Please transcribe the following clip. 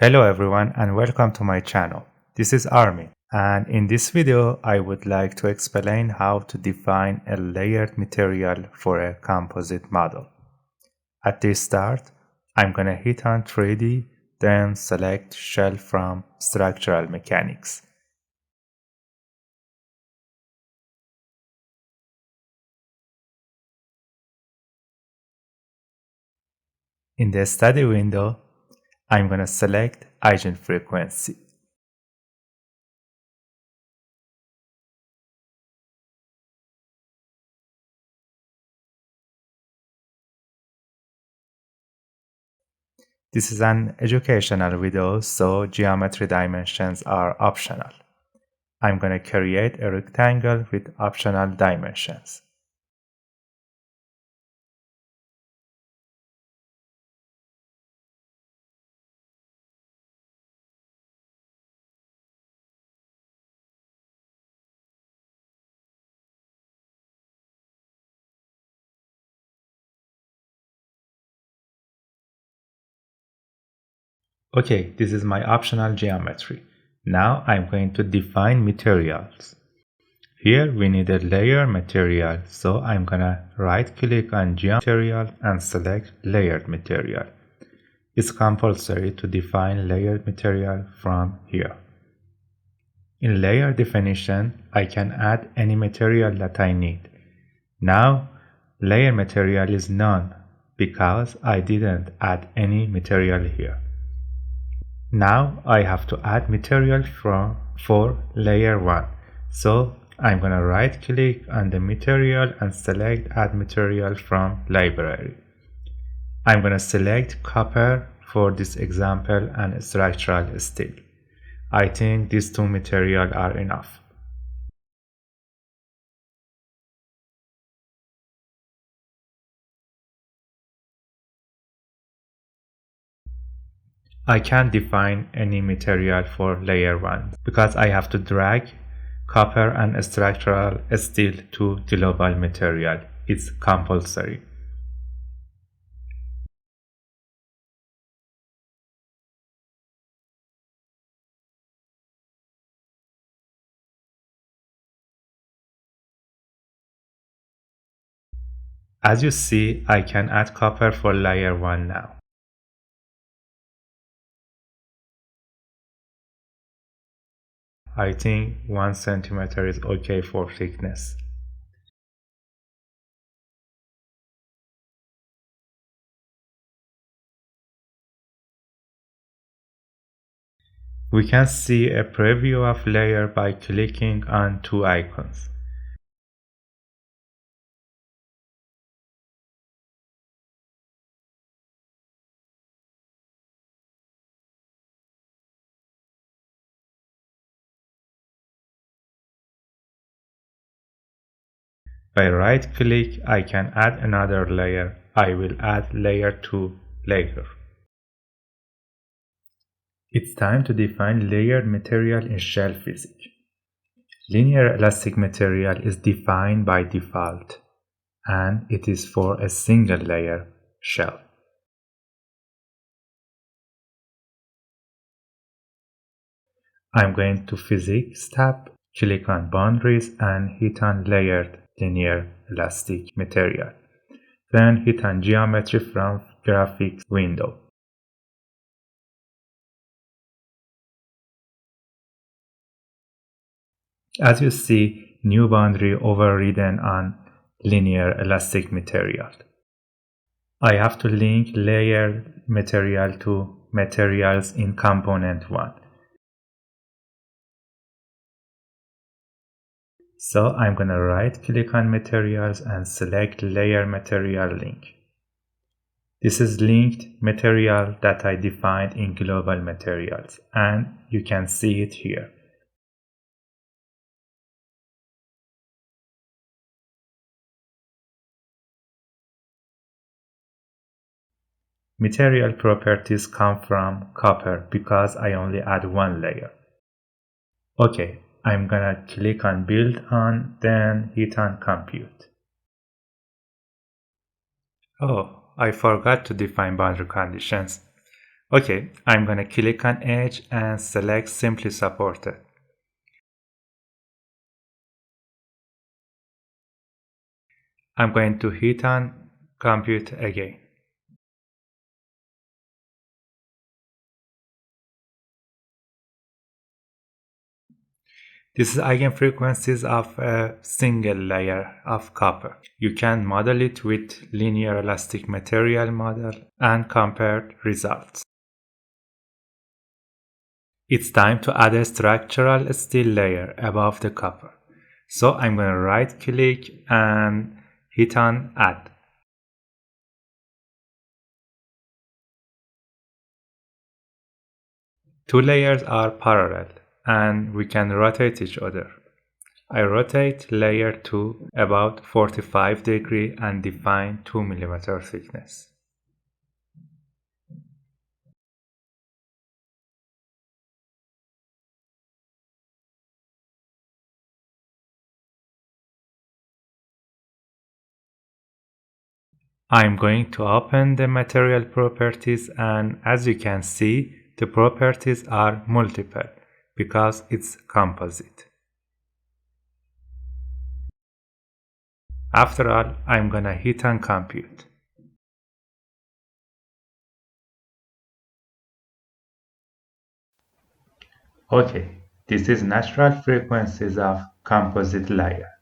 Hello everyone and welcome to my channel. This is Armin, and in this video I would like to explain how to define a layered material for a composite model. At the start, I'm gonna hit on 3D, then select Shell from Structural Mechanics. In the study window, I'm gonna select Eigenfrequency. This is an educational video, so geometry dimensions are optional. I'm going to create a rectangle with optional dimensions. Okay, this is my optional geometry. Now I'm going to define materials. Here we need a layer material, so I'm gonna right click on geomaterial and select layered material. It's compulsory to define layered material from here. In layer definition, I can add any material that I need. Now, layer material is none because I didn't add any material here. Now I have to add material for layer 1. So I'm gonna right click on the material and select add material from library. I'm gonna select copper for this example and structural steel. I think these two materials are enough. I can't define any material for layer 1 because I have to drag copper and structural steel to global material. It's compulsory. As you see, I can add copper for layer 1 now. I think 1 centimeter is okay for thickness. We can see a preview of layer by clicking on two icons. By right click, I can add another layer. I will add layer 2 later. It's time to define layered material in shell physics. Linear elastic material is defined by default, and it is for a single layer shell. I'm going to Physics tab, click on Boundaries and hit on Layered Linear Elastic Material. Then hit on Geometry from Graphics window. As you see, new boundary overridden on linear elastic material. I have to link layered material to materials in component 1. So I'm going to right click on materials and select layer material link. This is linked material that I defined in global materials, and you can see it here. Material properties come from copper because I only add one layer. Okay, I'm gonna click on build on, then hit on compute. Oh, I forgot to define boundary conditions. Okay, I'm gonna click on edge and select simply supported. I'm going to hit on compute again. This is eigenfrequencies of a single layer of copper. You can model it with linear elastic material model and compare results. It's time to add a structural steel layer above the copper. So I'm going to right click and hit on add. Two layers are parallel and we can rotate each other. I rotate layer 2 about 45 degree and define 2 mm thickness. I'm going to open the material properties, and as you can see, the properties are multiple because it's composite. After all, I'm gonna hit on compute. Okay, this is natural frequencies of composite layer.